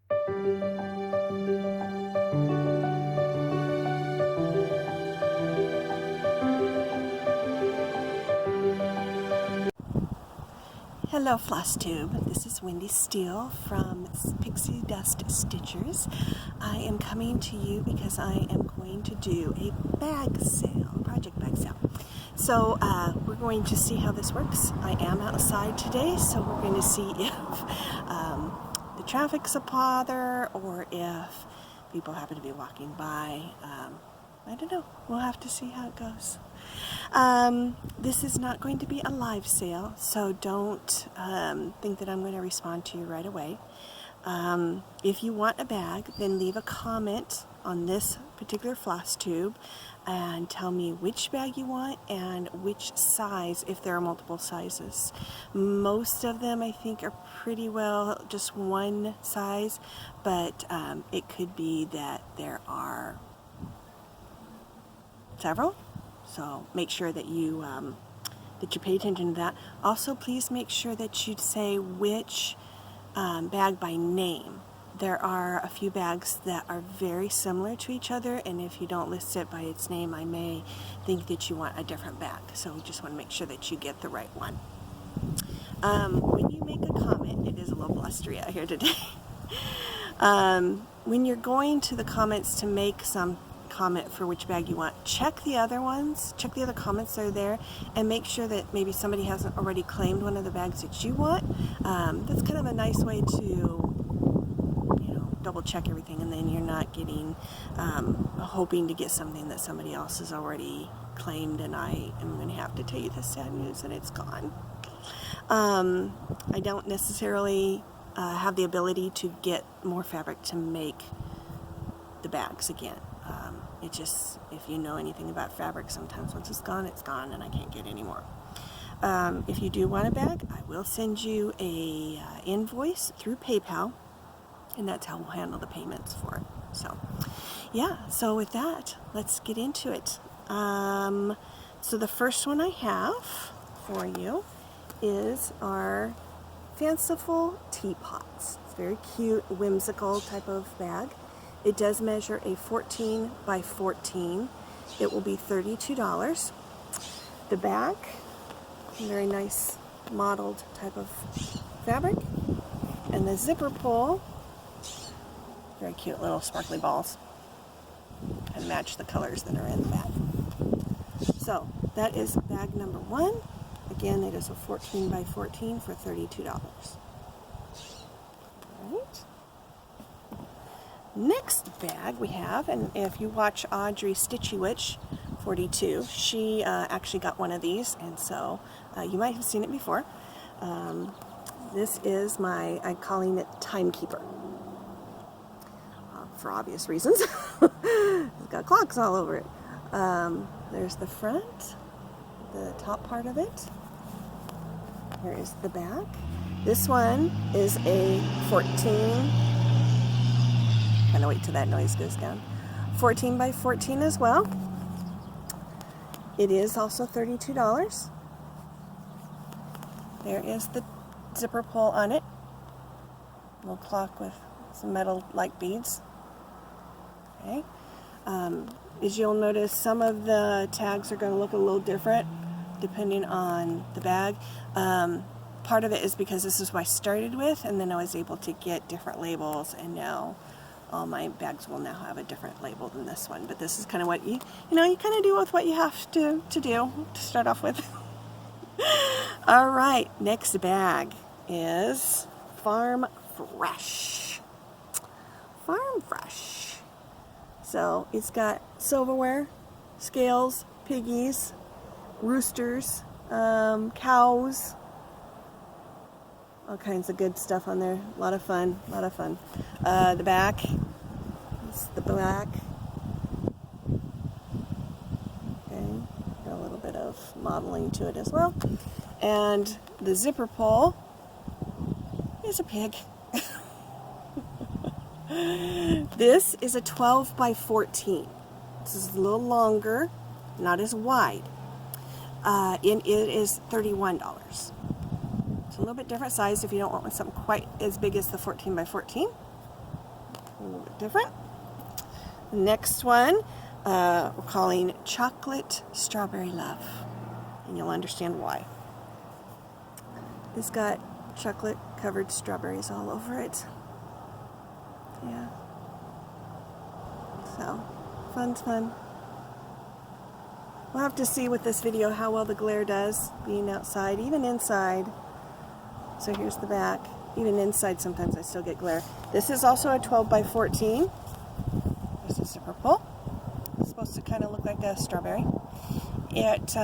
Hello flosstube, this is Wendy Steele from Pixie Dust Stitchers. I am coming to you because I am going to do a bag sale, project bag sale. So we're going to see how this works. I am outside today, so we're going to see if the traffic's a bother or if people happen to be walking by. I don't know. We'll have to see how it goes. This is not going to be a live sale, so don't think that I'm going to respond to you right away. If you want a bag, then leave a comment on this particular floss tube and tell me which bag you want and which size, if there are multiple sizes. Most of them, I think, are pretty well just one size, but it could be that there are several, so make sure that you pay attention to that. Also, please make sure that you say which bag by name. There are a few bags that are very similar to each other, and if you don't list it by its name, I may think that you want a different bag, so we just want to make sure that you get the right one. When you make a comment, it is a little blustery out here today. When you're going to the comments to make some comment for which bag you want, check the other ones, check the other comments that are there, and make sure that maybe somebody hasn't already claimed one of the bags that you want. That's kind of a nice way to, you know, double check everything, and then you're not getting hoping to get something that somebody else has already claimed, and I am going to have to tell you the sad news that it's gone. I don't necessarily have the ability to get more fabric to make the bags again. It just, if you know anything about fabric, sometimes once it's gone, and I can't get any more. If you do want a bag, I will send you a invoice through PayPal, and that's how we'll handle the payments for it. So, yeah, so with that, let's get into it. So the first one I have for you is our Fanciful teapots. It's a very cute, whimsical type of bag. It does measure a 14 by 14. It will be $32. The back, very nice mottled type of fabric. And the zipper pull, very cute little sparkly balls. And match the colors that are in the bag. So that is bag number one. Again, it is a 14 by 14 for $32. All right. Next bag we have, and if you watch Audrey Stitchy Witch 42, she actually got one of these, and so you might have seen it before. This is I'm calling it Timekeeper, for obvious reasons. It's got clocks all over it. There's the front, the top part of it. Here is the back. This one is a 14. Kind of wait till that noise goes down. 14 by 14 as well. It is also $32. There is the zipper pull on it. Little clock with some metal-like beads. Okay. As you'll notice, some of the tags are going to look a little different depending on the bag. Part of it is because this is what I started with, and then I was able to get different labels, and now all my bags will now have a different label than this one. But this is kind of what you kind of do with what you have to do to start off with. All right, next bag is Farm Fresh. Farm Fresh. So it's got silverware, scales, piggies, roosters, cows, all kinds of good stuff on there. A lot of fun, a lot of fun. The back, it's the black. Okay, got a little bit of modeling to it as well. And the zipper pull is a pig. This is a 12 by 14. This is a little longer, not as wide. And it is $31. It's a little bit different size if you don't want something quite as big as the 14 by 14. a little bit different. Next one, we're calling Chocolate Strawberry Love, and you'll understand why. It's got chocolate covered strawberries all over it. Yeah. So, fun's fun. We'll have to see with this video how well the glare does, being outside, even inside. So here's the back. Even inside sometimes I still get glare. This is also a 12 by 14. There's a zipper pull. It's supposed to kind of look like a strawberry. It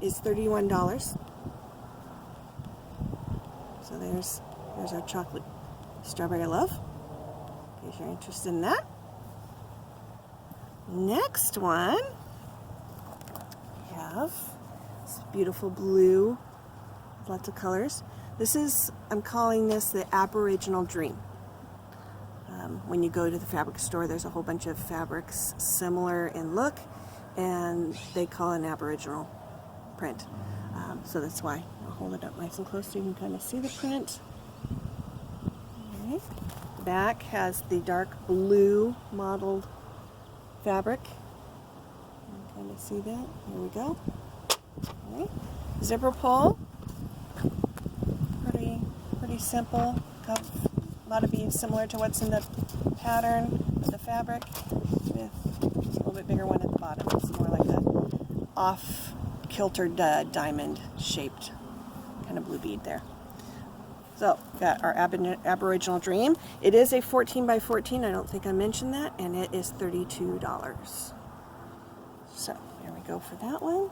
is $31. So there's our chocolate strawberry love, in case you're interested in that. Next one, we have this beautiful blue, lots of colors. This is, I'm calling this the Aboriginal Dream. When you go to the fabric store, there's a whole bunch of fabrics similar in look, and they call it an Aboriginal print. So that's why I'll hold it up nice and close so you can kind of see the print. Okay. The back has the dark blue mottled fabric. You can kind of see that. Here we go. Okay. Zipper pull. Pretty simple. A lot of beads similar to what's in the pattern of the fabric, with a little bit bigger one at the bottom. It's more like a off-kiltered diamond shaped kind of blue bead there. So, got our Aboriginal Dream. It is a 14 by 14. I don't think I mentioned that, and it is $32. So, there we go for that one.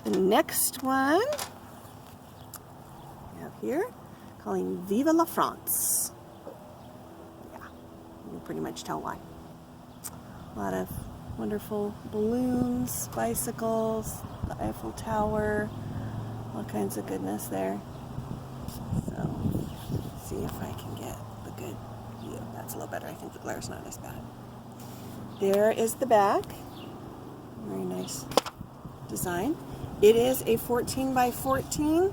The next one we have here, calling Viva la France. Yeah, you can pretty much tell why. A lot of wonderful balloons, bicycles, the Eiffel Tower, all kinds of goodness there. So, let's see if I can get the good view. That's a little better. I think the glare's not as bad. There is the back. Very nice design. It is a 14 by 14,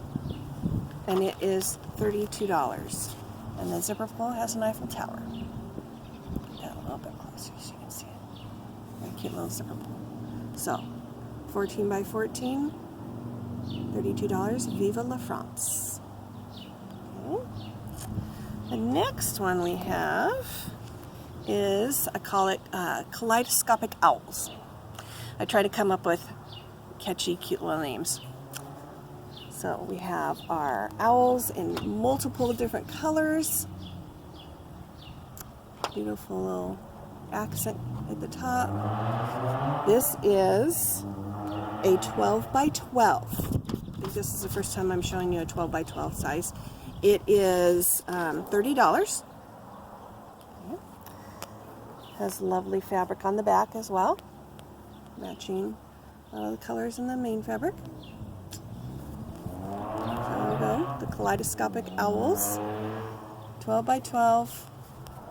and it is $32. And the zipper pull has an Eiffel Tower. Get that a little bit closer so you can see it. Very cute little zipper pull. So, 14 by 14, $32. Viva la France. Okay. The next one we have is, I call it Kaleidoscopic Owls. I try to come up with catchy, cute little names. So we have our owls in multiple different colors. Beautiful little accent at the top. This is a 12 by 12. I think this is the first time I'm showing you a 12 by 12 size. It is $30. Okay. Has lovely fabric on the back as well, matching all the colors in the main fabric. There we go, the Kaleidoscopic Owls, 12 by 12.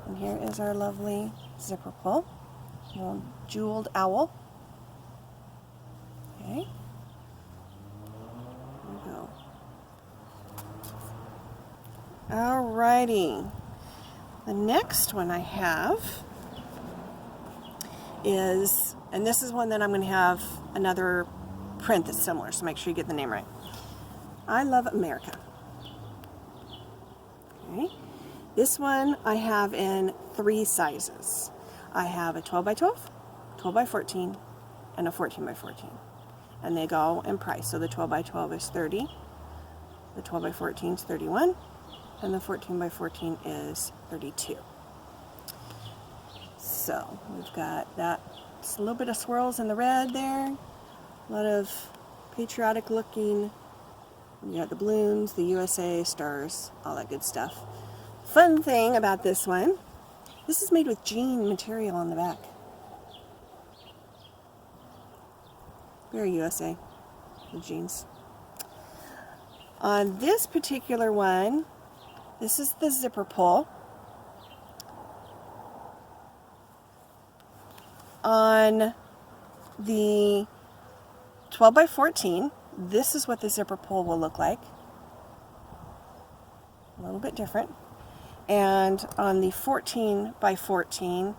And here is our lovely zipper pull, little jeweled owl. Okay, there we go. Alrighty, the next one I have is, and this is one that I'm going to have another print that's similar, so make sure you get the name right. I love America. Okay. This one I have in 3 sizes. I have a 12 by 12, 12 by 14, and a 14 by 14. And they go in price. So the 12 by 12 is $30, the 12 by 14 is $31, and the 14 by 14 is $32. So we've got that. It's a little bit of swirls in the red there. A lot of patriotic looking. You got the balloons, the USA, stars, all that good stuff. Fun thing about this one, this is made with jean material on the back. Very USA, the jeans. On this particular one, this is the zipper pull. On the 12 by 14, this is what the zipper pull will look like. A little bit different. And on the 14 by 14,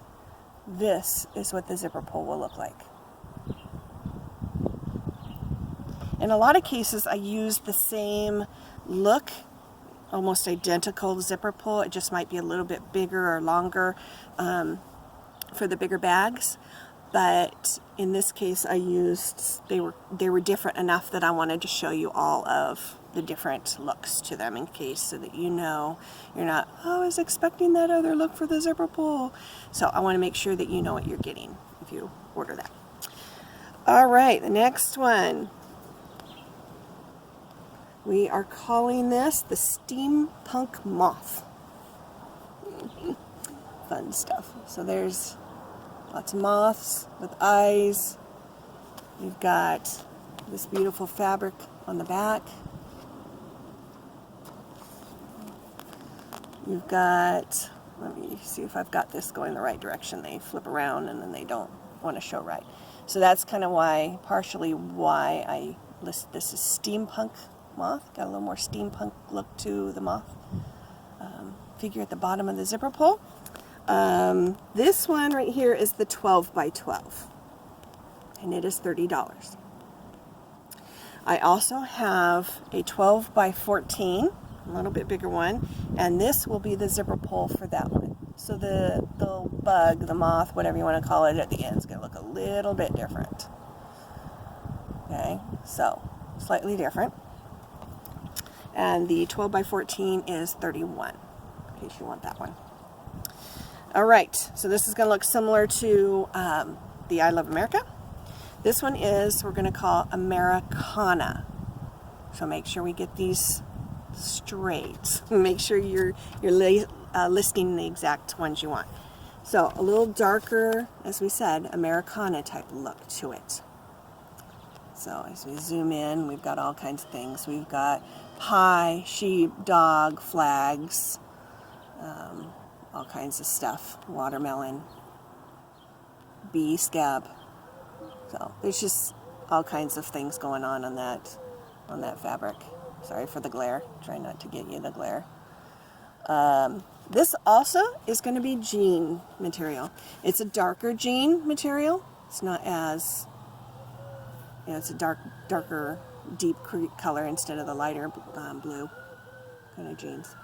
this is what the zipper pull will look like. In a lot of cases, I use the same look, almost identical zipper pull. It just might be a little bit bigger or longer for the bigger bags. But in this case, I used, they were different enough that I wanted to show you all of the different looks to them in case, so that you know you're not, oh, I was expecting that other look for the zipper pull. So I want to make sure that you know what you're getting if you order that. All right, the next one. We are calling this the Steampunk Moth. Fun stuff. So there's lots of moths with eyes. You've got this beautiful fabric on the back. You've got, let me see if I've got this going the right direction. They flip around and then they don't want to show right. So that's kind of why, partially why I list this as Steampunk Moth. Got a little more steampunk look to the moth figure at the bottom of the zipper pull. This one right here is the 12 by 12 and it is $30. I also have a 12 by 14, a little bit bigger one, and this will be the zipper pull for that one. So the bug, the moth, whatever you want to call it, at the end is going to look a little bit different. Okay, so slightly different. And the 12 by 14 is $31, in case you want that one. All right, so this is going to look similar to the I Love America. This one is, we're going to call Americana. So make sure we get these straight. Make sure you're listing the exact ones you want. So a little darker, as we said, Americana type look to it. So as we zoom in, we've got all kinds of things. We've got pie, sheep, dog, flags, all kinds of stuff. Watermelon, bee scab. So there's just all kinds of things going on that fabric. Sorry for the glare. Try not to get you the glare. This also is going to be jean material. It's a darker jean material. It's not as, you know, it's a darker, deep color instead of the lighter blue kind of jeans.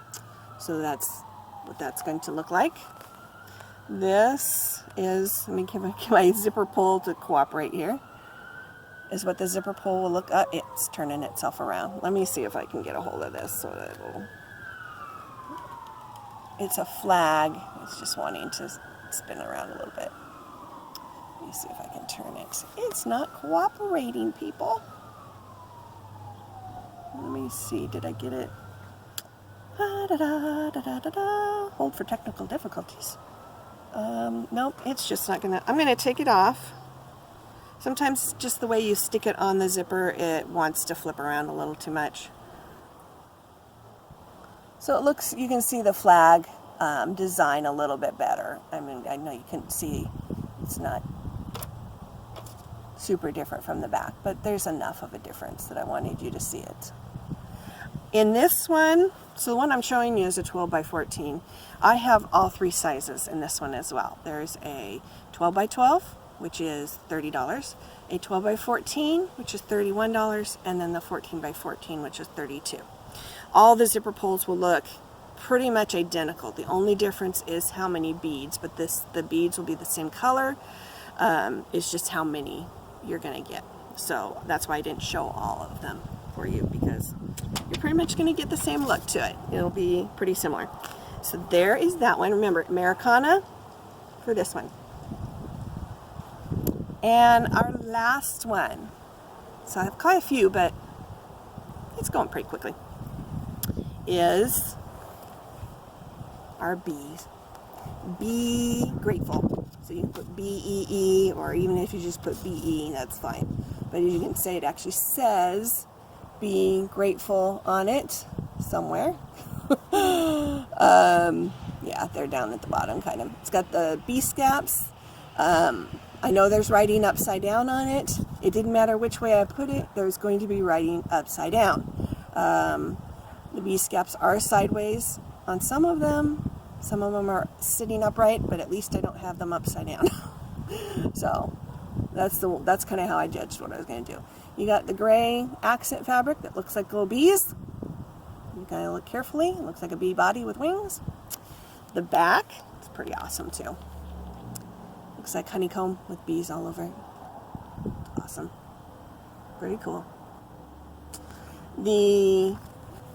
So that's what that's going to look like. This is, let me get my zipper pull to cooperate here, is what the zipper pull will look at. It's turning itself around. Let me see if I can get a hold of this so that it'll, it's a flag. It's just wanting to spin around a little bit. Let me see if I can turn it. It's not cooperating, people. Let me see, did I get it? Hold for technical difficulties. Nope, it's just not gonna, I'm gonna take it off. Sometimes just the way you stick it on the zipper, it wants to flip around a little too much. So it looks, you can see the flag design a little bit better. I mean, I know you can see it's not super different from the back, but there's enough of a difference that I wanted you to see it. In this one, so the one I'm showing you is a 12 by 14. I have all three sizes in this one as well. There's a 12 by 12, which is $30, a 12 by 14, which is $31, and then the 14 by 14, which is $32. All the zipper pulls will look pretty much identical. The only difference is how many beads, but the beads will be the same color. It's just how many you're going to get. So that's why I didn't show all of them for you, because you're pretty much going to get the same look to it. It'll be pretty similar. So there is that one. Remember, Americana for this one. And our last one, so I have quite a few, but it's going pretty quickly, is our bees. Be grateful. So you can put B-E-E, or even if you just put B-E, that's fine. But as you can say, it actually says be grateful on it somewhere. Yeah, they're down at the bottom, kind of. It's got the bee scabs. I know there's writing upside down on it. It didn't matter which way I put it, there's going to be writing upside down. The bee scabs are sideways on some of them, Some of them are sitting upright, but at least I don't have them upside down. So that's kind of how I judged what I was going to do. You got the gray accent fabric that looks like little bees. You gotta look carefully. It looks like a bee body with wings. The back is pretty awesome too. Looks like honeycomb with bees all over it. Awesome. Pretty cool. The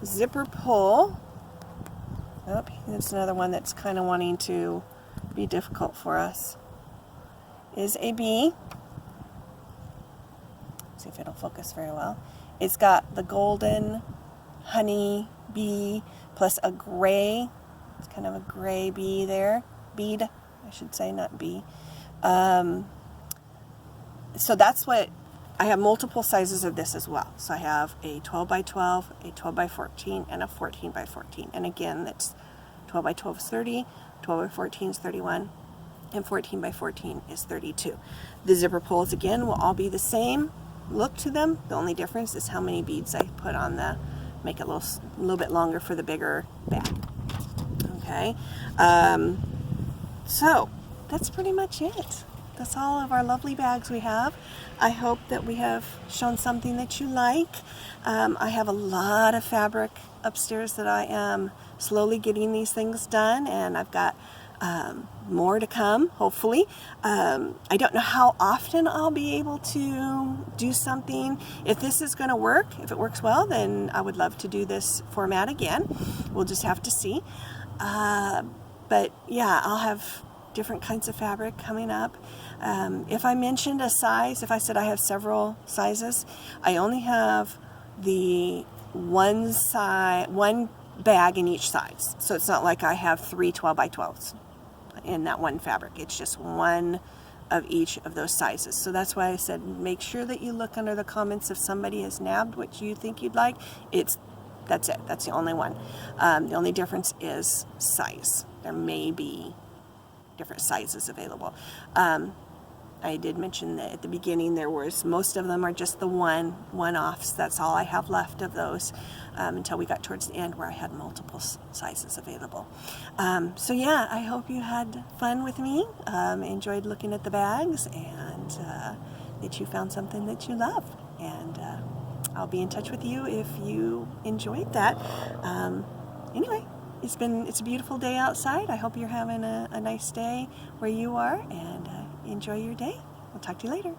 zipper pull. Oh, that's another one that's kind of wanting to be difficult for us. Is a bee. See if it'll focus very well. It's got the golden honey bee plus a gray. It's kind of a gray bee there. Bead, I should say, not bee. So that's what I have. Multiple sizes of this as well. So I have a 12 by 12, a 12 by 14, and a 14 by 14. And again, that's 12 by 12 is 30, 12 by 14 is 31, and 14 by 14 is 32. The zipper pulls again will all be the same look to them. The only difference is how many beads I put on the, make it a little bit longer for the bigger bag. Okay, so that's pretty much it. That's all of our lovely bags we have. I hope that we have shown something that you like. I have a lot of fabric upstairs that I am slowly getting these things done, and I've got more to come, hopefully. I don't know how often I'll be able to do something. If this is going to work, if it works well, then I would love to do this format again. We'll just have to see. But yeah, I'll have different kinds of fabric coming up. If I mentioned a size, if I said I have several sizes, I only have the one bag in each size. So it's not like I have 3 12 by 12s in that one fabric. It's just one of each of those sizes. So that's why I said make sure that you look under the comments if somebody has nabbed what you think you'd like. That's it. That's the only one. The only difference is size. There may be different sizes available. I did mention that at the beginning there was, most of them are just the one-offs. That's all I have left of those until we got towards the end where I had multiple sizes available. So yeah, I hope you had fun with me, enjoyed looking at the bags, and that you found something that you love. And I'll be in touch with you if you enjoyed that. Anyway, it's a beautiful day outside. I hope you're having a nice day where you are, and enjoy your day. I'll talk to you later.